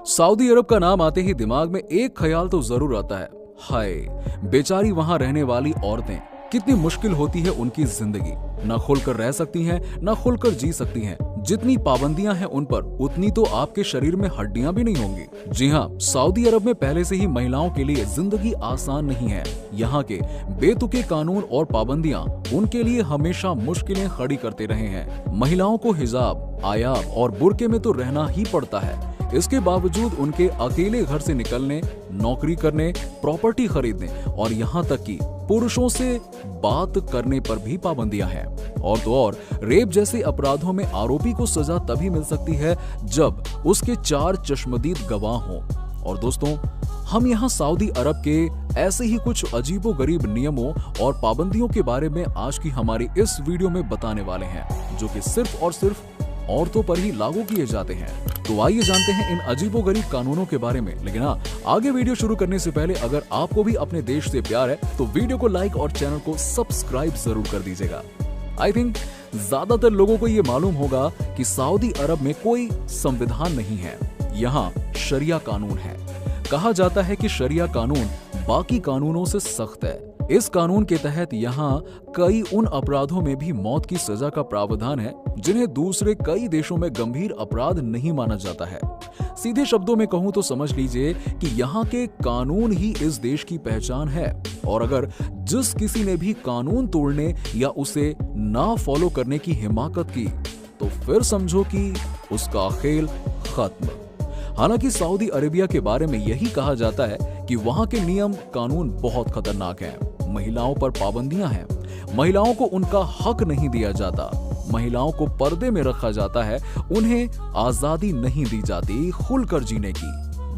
Saudi अरब का नाम आते ही दिमाग में एक ख्याल तो जरूर आता है, हाय बेचारी वहां रहने वाली औरतें, कितनी मुश्किल होती है उनकी जिंदगी। ना खुलकर रह सकती हैं, ना खुलकर जी सकती हैं। जितनी पाबंदियां हैं उन पर, उतनी तो आपके शरीर में हड्डियां भी नहीं होंगी। जी हाँ, सऊदी अरब में पहले से ही महिलाओं के लिए जिंदगी आसान नहीं है। यहाँ के बेतुके कानून और पाबंदियां उनके लिए हमेशा मुश्किलें खड़ी करते रहे हैं। महिलाओं को हिजाब, आयाब और बुर्के में तो रहना ही पड़ता है। इसके बावजूद उनके अकेले घर से निकलने, नौकरी करने, प्रॉपर्टी खरीदने और यहाँ तक कि पुरुषों से बात करने पर भी पाबंदियां हैं। और तो और रेप जैसे अपराधों में आरोपी को सजा तभी मिल सकती है जब उसके 4 चश्मदीद गवाह हों। और दोस्तों, हम यहाँ सऊदी अरब के ऐसे ही कुछ अजीबोगरीब नियमों और पाबंदियों के बारे में आज की हमारी इस वीडियो में बताने वाले हैं, जो कि सिर्फ और सिर्फ औरतों पर ही लागू किए जाते हैं। तो आइए जानते हैं इन अजीबोगरीब कानूनों के बारे में। लेकिन हाँ, आगे वीडियो शुरू करने से पहले अगर आपको भी अपने देश से प्यार है तो वीडियो को लाइक और चैनल को सब्सक्राइब जरूर कर दीजिएगा। आई थिंक ज्यादातर लोगों को ये मालूम होगा कि सऊदी अरब में कोई संविधान नहीं है, यहाँ शरिया कानून है। कहा जाता है कि शरिया कानून बाकी कानूनों से सख्त है। इस कानून के तहत यहाँ कई उन अपराधों में भी मौत की सजा का प्रावधान है जिन्हें दूसरे कई देशों में गंभीर अपराध नहीं माना जाता है। सीधे शब्दों में कहूं तो समझ लीजिए कि यहाँ के कानून ही इस देश की पहचान है। और अगर जिस किसी ने भी कानून तोड़ने या उसे ना फॉलो करने की हिमाकत की तो फिर समझो कि उसका खेल खत्म। हालांकि सऊदी अरेबिया के बारे में यही कहा जाता है कि वहां के नियम कानून बहुत खतरनाक हैं। महिलाओं पर पाबंदियां हैं, महिलाओं को उनका हक नहीं दिया जाता, महिलाओं को पर्दे में रखा जाता है, उन्हें आजादी नहीं दी जाती खुलकर जीने की,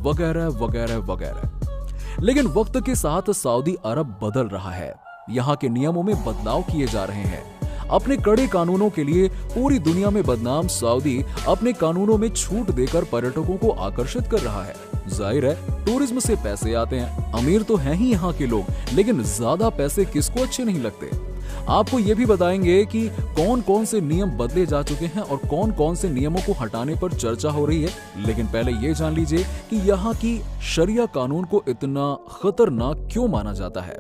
वगैरह वगैरह वगैरह। लेकिन वक्त के साथ सऊदी अरब बदल रहा है। यहाँ के नियमों में बदलाव किए जा रहे हैं। अपने कड़े कानूनों के लिए पूरी दुनिया में बदनाम सऊदी अपने कानूनों में छूट देकर पर्यटकों को आकर्षित कर रहा है। जाहिर है, टूरिज्म से पैसे आते हैं, अमीर तो हैं ही यहाँ के लोग, लेकिन ज्यादा पैसे किसको अच्छे नहीं लगते। आपको ये भी बताएंगे कि कौन कौन से नियम बदले जा चुके हैं और कौन कौन से नियमों को हटाने पर चर्चा हो रही है। लेकिन पहले ये जान लीजिए कि यहाँ की शरिया कानून को इतना खतरनाक क्यों माना जाता है।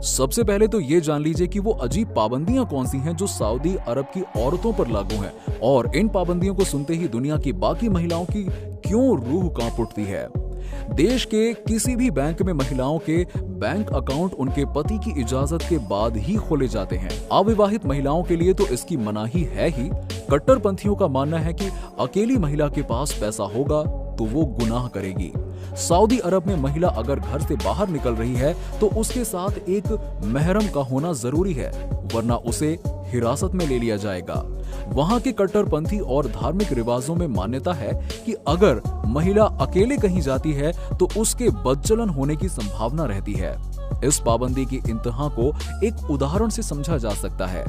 सबसे पहले तो ये जान लीजिए कि वो अजीब पाबंदियां कौन सी हैं जो सऊदी अरब की औरतों पर लागू हैं, और इन पाबंदियों को सुनते ही दुनिया की बाकी महिलाओं की क्यों रूह कांप उठती है। देश के किसी भी बैंक में महिलाओं के बैंक अकाउंट उनके पति की इजाजत के बाद ही खोले जाते हैं। अविवाहित महिलाओं के लिए तो इसकी मनाही है ही। कट्टरपंथियों का मानना है कि अकेली महिला के पास पैसा होगा तो वो गुनाह करेगी। सऊदी अरब में महिला अगर घर से बाहर निकल रही है तो उसके साथ एक महरम का होना जरूरी है, वरना उसे हिरासत में ले लिया जाएगा। वहां के कट्टरपंथी और धार्मिक रिवाजों में मान्यता है कि अगर महिला अकेले कहीं जाती है तो उसके बदचलन होने की संभावना रहती है। इस पाबंदी की इंतहा को एक उदाहरण से समझा जा सकता है।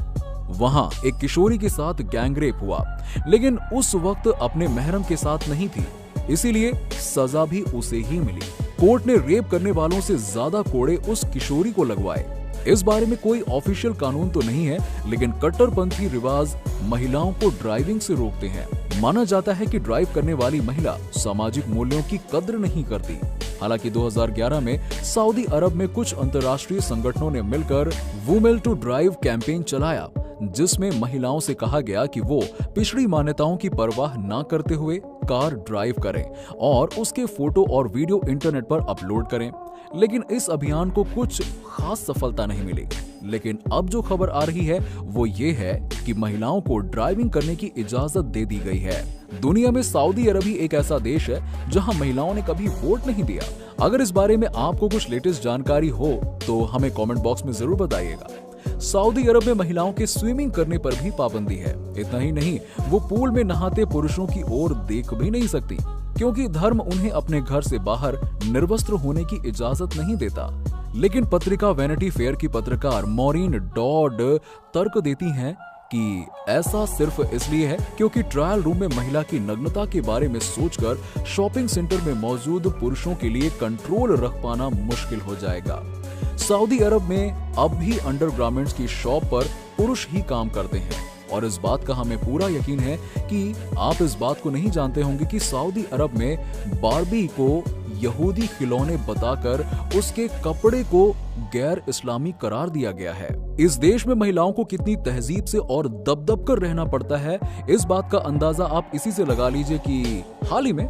वहां एक किशोरी के साथ गैंगरेप हुआ, लेकिन उस वक्त अपने महरम के साथ नहीं थी, इसीलिए सजा भी उसे ही मिली। कोर्ट ने रेप करने वालों से ज्यादा कोड़े उस किशोरी को लगवाए। इस बारे में कोई ऑफिशियल कानून तो नहीं है, लेकिन कट्टरपंथी रिवाज महिलाओं को ड्राइविंग से रोकते हैं। माना जाता है कि ड्राइव करने वाली महिला सामाजिक मूल्यों की कद्र नहीं करती। हालांकि 2011 में सऊदी अरब में कुछ अंतर्राष्ट्रीय संगठनों ने मिलकर वुमेन टू ड्राइव कैंपेन चलाया, जिसमें महिलाओं से कहा गया कि वो पिछड़ी मान्यताओं की परवाह न करते हुए कार ड्राइव करें और उसके फोटो और वीडियो इंटरनेट पर अपलोड करें। लेकिन इस अभियान को कुछ खास सफलता नहीं मिली। लेकिन अब जो खबर आ रही है वो ये है कि महिलाओं को ड्राइविंग करने की इजाजत दे दी गई है। दुनिया में सऊदी अरब ही एक ऐसा देश है जहां महिलाओं ने कभी वोट नहीं दिया। अगर इस बारे में आपको कुछ लेटेस्ट जानकारी हो तो हमें कमेंट बॉक्स में जरूर बताइएगा। सऊदी अरब में महिलाओं के स्विमिंग करने पर भी पाबंदी है। इतना ही नहीं, वो पूल में नहाते पुरुषों की ओर देख भी नहीं सकती, क्योंकि धर्म उन्हें अपने घर से बाहर निर्वस्त्र होने की इजाजत नहीं देता। लेकिन पत्रिका वैनिटी फेयर की पत्रकार मॉरीन डॉड तर्क देती हैं कि ऐसा सिर्फ इसलिए है क्योंकि ट्रायल रूम में महिला की नग्नता के बारे में सोचकर शॉपिंग सेंटर में मौजूद पुरुषों के लिए कंट्रोल रख पाना मुश्किल हो जाएगा। सऊदी अरब में अब भी अंडरगारमेंट्स की शॉप पर पुरुष ही काम करते हैं और इस बात का हमें पूरा यकीन है कि आप इस बात को नहीं जानते होंगे कि सऊदी अरब में बार्बी को यहूदी खिलौने बताकर उसके कपड़े को गैर इस्लामी करार दिया गया है। इस देश में महिलाओं को कितनी तहजीब से और दबदब कर रहना पड़ता है, इस बात का अंदाजा आप इसी से लगा लीजिए कि हाल ही में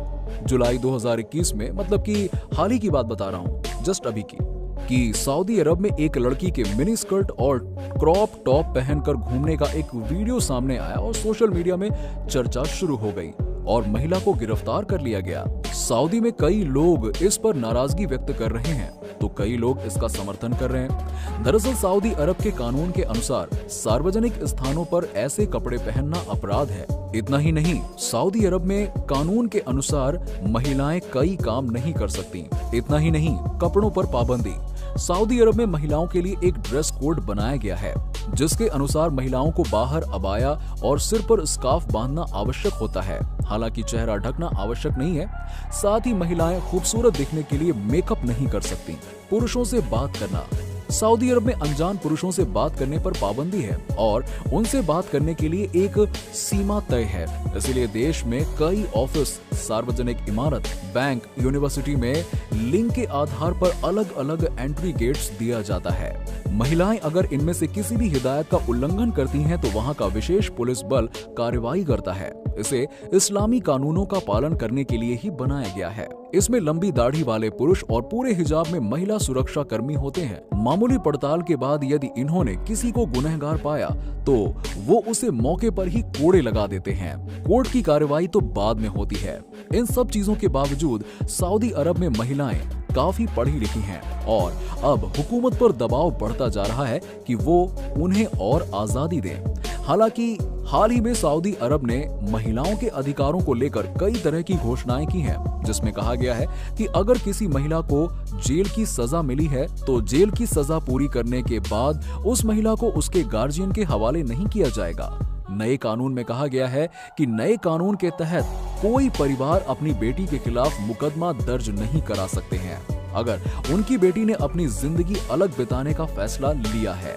जुलाई 2021 में, मतलब कि हाल ही की बात बता रहा हूँ, जस्ट अभी की, कि सऊदी अरब में एक लड़की के मिनी स्कर्ट और क्रॉप टॉप पहनकर घूमने का एक वीडियो सामने आया और सोशल मीडिया में चर्चा शुरू हो गई और महिला को गिरफ्तार कर लिया गया। सऊदी में कई लोग इस पर नाराजगी व्यक्त कर रहे हैं तो कई लोग इसका समर्थन कर रहे हैं। दरअसल सऊदी अरब के कानून के अनुसार सार्वजनिक स्थानों पर ऐसे कपड़े पहनना अपराध है। इतना ही नहीं, सऊदी अरब में कानून के अनुसार महिलाएं कई काम नहीं कर सकती। इतना ही नहीं, कपड़ों पर पाबंदी। सऊदी अरब में महिलाओं के लिए एक ड्रेस कोड बनाया गया है जिसके अनुसार महिलाओं को बाहर अबाया और सिर पर स्कार्फ बांधना आवश्यक होता है। हालांकि चेहरा ढकना आवश्यक नहीं है। साथ ही महिलाएं खूबसूरत दिखने के लिए मेकअप नहीं कर सकती। पुरुषों से बात करना, सऊदी अरब में अनजान पुरुषों से बात करने पर पाबंदी है और उनसे बात करने के लिए एक सीमा तय है। इसलिए देश में कई ऑफिस, सार्वजनिक इमारत, बैंक, यूनिवर्सिटी में लिंग के आधार पर अलग अलग एंट्री गेट्स दिया जाता है। महिलाएं अगर इनमें से किसी भी हिदायत का उल्लंघन करती हैं तो वहां का विशेष पुलिस बल कार्रवाई करता है। इसे इस्लामी कानूनों का पालन करने के लिए ही बनाया गया है। इसमें लंबी दाढ़ी वाले पुरुष और पूरे हिजाब में महिला सुरक्षा कर्मी होते हैं। मामूली पड़ताल के बाद यदि इन्होंने किसी को गुनहगार पाया तो वो उसे मौके पर ही कोड़े लगा देते हैं। कोर्ट की कार्रवाई तो बाद में होती है। इन सब चीजों के बावजूद सऊदी अरब में महिलाएं काफी पढ़ी लिखी हैं और अब हुकूमत पर दबाव बढ़ता जा रहा है कि वो उन्हें और आजादी दें। हालांकि हाल ही में सऊदी अरब ने महिलाओं के अधिकारों को लेकर कई तरह की घोषणाएं की हैं, जिसमें कहा गया है कि अगर किसी महिला को जेल की सजा मिली है तो जेल की सजा पूरी करने के बाद उस महिला को उसके गार्जियन के हवाले नहीं किया जाएगा। नए कानून में कहा गया है कि नए कानून के तहत कोई परिवार अपनी बेटी के खिलाफ मुकदमा दर्ज नहीं करा सकते हैं अगर उनकी बेटी ने अपनी जिंदगी अलग बिताने का फैसला लिया है।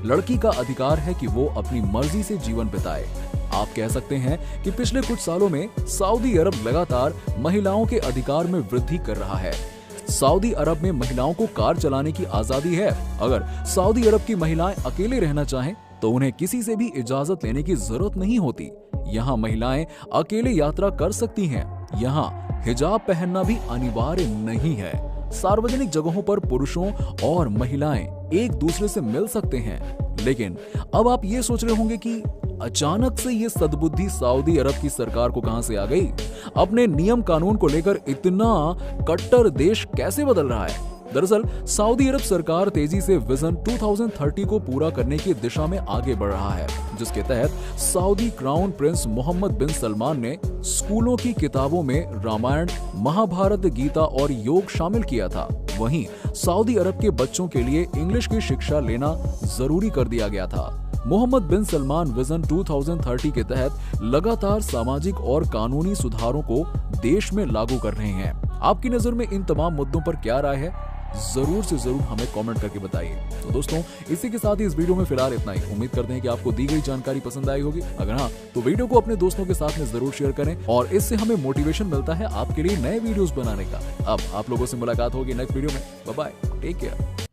लड़की का अधिकार है कि वो अपनी मर्जी से जीवन बिताए। आप कह सकते हैं कि पिछले कुछ सालों में सऊदी अरब लगातार महिलाओं के अधिकार में वृद्धि कर रहा है। सऊदी अरब में महिलाओं को कार चलाने की आजादी है। अगर सऊदी अरब की महिलाएं अकेले रहना चाहें तो उन्हें किसी से भी इजाजत लेने की जरूरत नहीं होती। यहाँ महिलाएं अकेले यात्रा कर सकती हैं। यहाँ हिजाब पहनना भी अनिवार्य नहीं है। सार्वजनिक जगहों पर पुरुषों और महिलाएं एक दूसरे से मिल सकते हैं। लेकिन अब आप ये सोच रहे होंगे कि अचानक से ये सद्बुद्धि सऊदी अरब की सरकार को कहां से आ गई? अपने नियम कानून को लेकर इतना कट्टर देश कैसे बदल रहा है? दरअसल सऊदी अरब सरकार तेजी से विजन 2030 को पूरा करने की दिशा में आगे बढ़ रहा है, जिसके तहत सऊदी क्राउन प्रिंस मोहम्मद बिन सलमान ने स्कूलों की किताबों में रामायण, महाभारत, गीता और योग शामिल किया था। वहीं सऊदी अरब के बच्चों के लिए इंग्लिश की शिक्षा लेना जरूरी कर दिया गया था। मोहम्मद बिन सलमान विजन 2030 के तहत लगातार सामाजिक और कानूनी सुधारों को देश में लागू कर रहे हैं। आपकी नजर में इन तमाम मुद्दों पर क्या राय है? जरूर से जरूर हमें कमेंट करके बताइए। तो दोस्तों, इसी के साथ ही इस वीडियो में फिलहाल इतना ही। उम्मीद करते हैं कि आपको दी गई जानकारी पसंद आई होगी। अगर हाँ, तो वीडियो को अपने दोस्तों के साथ में जरूर शेयर करें और इससे हमें मोटिवेशन मिलता है आपके लिए नए वीडियोस बनाने का। अब आप लोगों से मुलाकात होगी नेक्स्ट वीडियो में। Bye bye, take care.